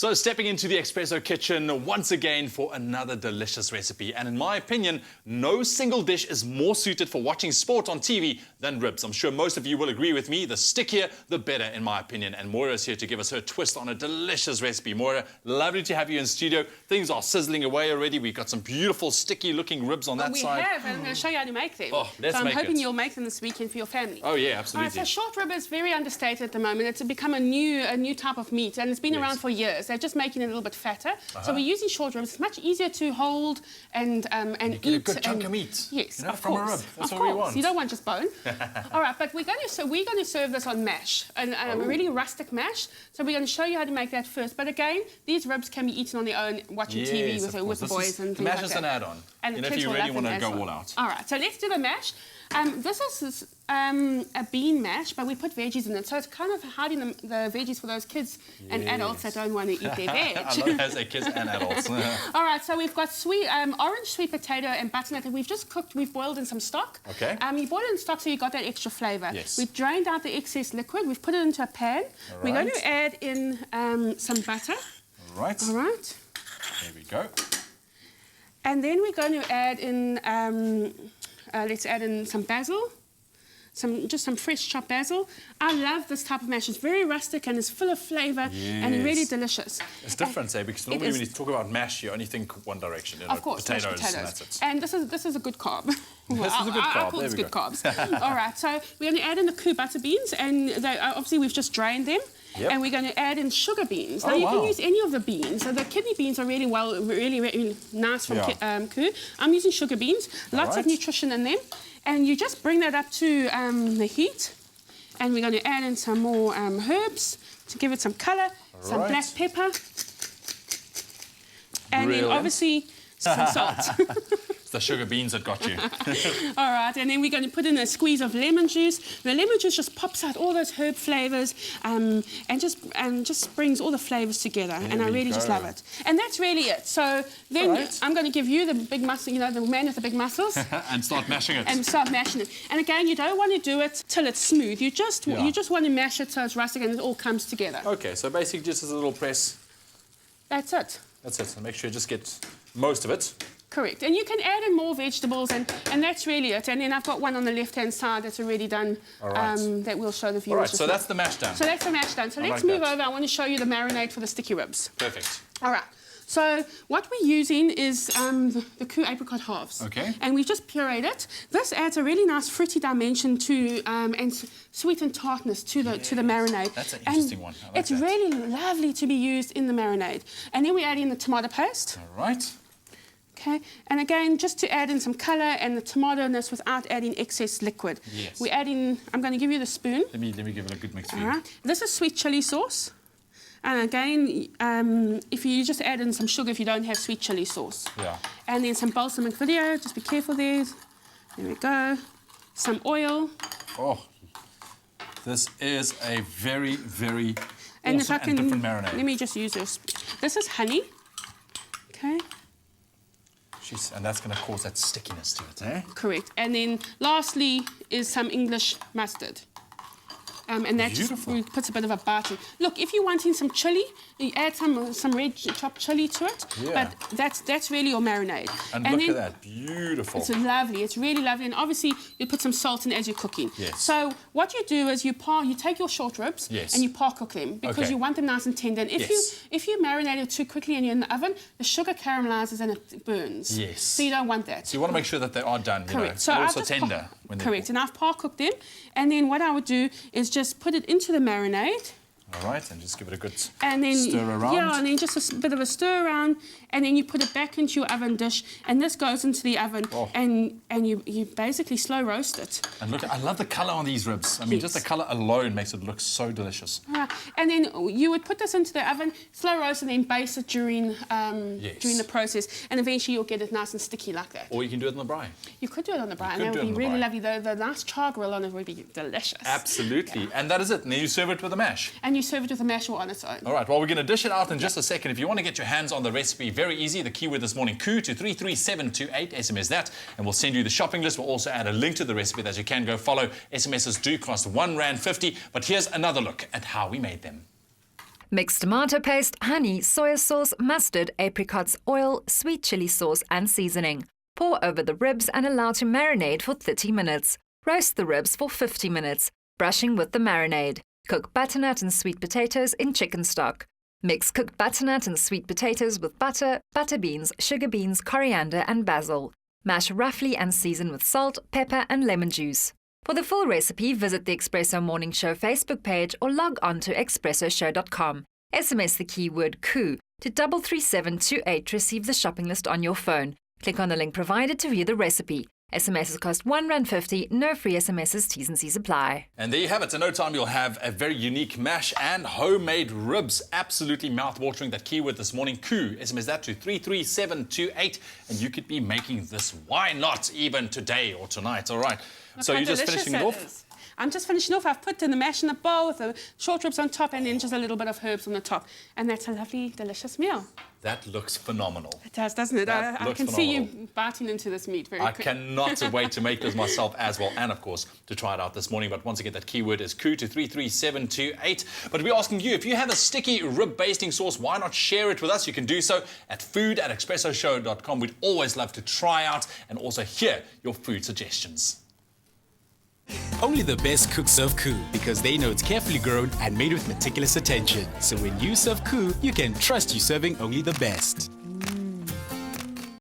So stepping into the Expresso kitchen once again for another delicious recipe. And in my opinion, no single dish is more suited for watching sport on TV than ribs. I'm sure most of you will agree with me. The stickier, the better, in my opinion. And Moira is here to give us her twist on a delicious recipe. Moira, lovely to have you in studio. Things are sizzling away already. We've got some beautiful, sticky-looking ribs on that side. We have, and I'm going to show you how to make them. Oh, let's so make it. I'm hoping you'll make them this weekend for your family. Oh, yeah, absolutely. All right, so short rib is very understated at the moment. It's become a new type of meat, and it's been around for years. They're just making it a little bit fatter. So we're using short ribs. It's much easier to hold and you eat. get a good chunk of meat. Yes, you know, of from course. a rib. That's of what we course. want. You don't want just bone. All right, but we're going to serve this on mash, and a really rustic mash. So we're going to show you how to make that first. But again, these ribs can be eaten on their own, watching TV with the boys and things like that. Mash is an add-on. And if you really want to go all out. All right, so let's do the mash. This is a bean mash, but we put veggies in it. So it's kind of hiding the veggies for those kids and adults that don't want to eat their veg. I love it as a kids and adults. All right, so we've got orange sweet potato and butternut that we've just cooked. We've boiled in some stock. Okay. You boil it in stock so you got that extra flavour. Yes. We've drained out the excess liquid. We've put it into a pan. All right. We're going to add in some butter. All right. All right. There we go. And then we're going to add in, let's add in some basil. Just some fresh chopped basil. I love this type of mash. It's very rustic and it's full of flavour and really delicious. It's different, because normally when you talk about mash, you only think one direction. You know, of course, potatoes. potatoes. And that's it. And this is a good carb. This is a good carb. I call this good carbs. All right, so we're going to add in the KOO butter beans, and obviously we've just drained them. Yep. And we're going to add in sugar beans. Now you can use any of the beans. So the kidney beans are really really nice from KOO. I'm using sugar beans. Lots of nutrition in them. And you just bring that up to the heat. And we're going to add in some more herbs to give it some colour. Some black pepper. And then obviously some salt. The sugar beans that got you. All right, and then we're going to put in a squeeze of lemon juice. The lemon juice just pops out all those herb flavours and just brings all the flavours together. And I really just love it. And that's really it. So then I'm going to give you the big muscle, you know, the man with the big muscles. And start mashing it. And start mashing it. And again, you don't want to do it till it's smooth. You just want to mash it so it's rustic and it all comes together. Okay, so basically just as a little press. That's it. That's it. So make sure you just get most of it. Correct. And you can add in more vegetables, and that's really it. And then I've got one on the left-hand side that's already done that we'll show the viewers. All right, so that's the mash done. So that's the mash done. So let's move over. I want to show you the marinade for the sticky ribs. Perfect. All right. So what we're using is the KOO Apricot Halves. Okay. And we've just pureed it. This adds a really nice fruity dimension to and sweet and tartness to the marinade. That's an interesting one. I like it's really lovely to be used in the marinade. And then we add in the tomato paste. All right. Okay, and again, just to add in some colour and the tomato-ness without adding excess liquid. Yes. We add in, I'm going to give you the spoon. Let me give it a good mix for you. All right. This is sweet chilli sauce. And again, if you just add in some sugar if you don't have sweet chilli sauce. Yeah. And then some balsamic vinegar, just be careful there. There we go. Some oil. Oh, this is a very, very and awesome and different marinade. Let me just use this. This is honey. Okay. And that's going to cause that stickiness to it, eh? Correct. And then lastly is some English mustard. And that just puts a bit of a bite in. Look, if you're wanting some chilli, you add some red chopped chilli to it. Yeah. But that's really your marinade. And look at that, beautiful. It's lovely. It's really lovely. And obviously, you put some salt in as you're cooking. Yes. So what you do is you take your short ribs and you par cook them because you want them nice and tender. And if you marinate it too quickly and you're in the oven, the sugar caramelizes and it burns. Yes. So you don't want that. So you want to make sure that they are done, you know, so and also tender. Correct. And I've par cooked them. And then what I would do is just put it into the marinade. All right, and just give it a good stir around. Yeah, and then just a bit of a stir around, and then you put it back into your oven dish, and this goes into the oven, and you basically slow roast it. And look, I love the colour on these ribs. I mean, just the colour alone makes it look so delicious. And then you would put this into the oven, slow roast, and then baste it during the process, and eventually you'll get it nice and sticky like that. Or you can do it on the braai. You could do it on the braai, and that would be really lovely. The nice char grill on it would be delicious. Absolutely. And that is it. Now you serve it with a mash. And you serve it with a mash or on its own. All right, well, we're going to dish it out in just a second. If you want to get your hands on the recipe, very easy. The keyword this morning, KOO to 33728. SMS that, and we'll send you the shopping list. We'll also add a link to the recipe that you can go follow. SMSs do cost R1.50, but here's another look at how we made them. Mix tomato paste, honey, soy sauce, mustard, apricots, oil, sweet chili sauce and seasoning. Pour over the ribs and allow to marinate for 30 minutes. Roast the ribs for 50 minutes, brushing with the marinade. Cook butternut and sweet potatoes in chicken stock. Mix cooked butternut and sweet potatoes with butter, butter beans, sugar beans, coriander and basil. Mash roughly and season with salt, pepper and lemon juice. For the full recipe, visit the Expresso Morning Show Facebook page or log on to expressoshow.com. SMS the keyword KOO to 33728 to receive the shopping list on your phone. Click on the link provided to view the recipe. SMSs cost R1.50, no free SMSs, T's and C's apply. And there you have it. In no time, you'll have a very unique mash and homemade ribs. Absolutely mouth-watering. That keyword this morning, KOO. SMS that to 33728, and you could be making this. Why not even today or tonight? All right. Look So how you're just delicious finishing it that off? is. I'm just finishing off. I've put in the mash in a bowl with the short ribs on top and then just a little bit of herbs on the top. And that's a lovely, delicious meal. That looks phenomenal. It does, doesn't it? That I looks can see phenomenal. you biting into this meat very I quickly. cannot wait to make this myself as well, and of course to try it out this morning. But once again, that keyword is KOO to 33728. But we're asking you, if you have a sticky rib basting sauce, why not share it with us? You can do so at food@expressoshow.com. We'd always love to try out and also hear your food suggestions. Only the best cooks serve KOO because they know it's carefully grown and made with meticulous attention. So when you serve KOO, you can trust you're serving only the best.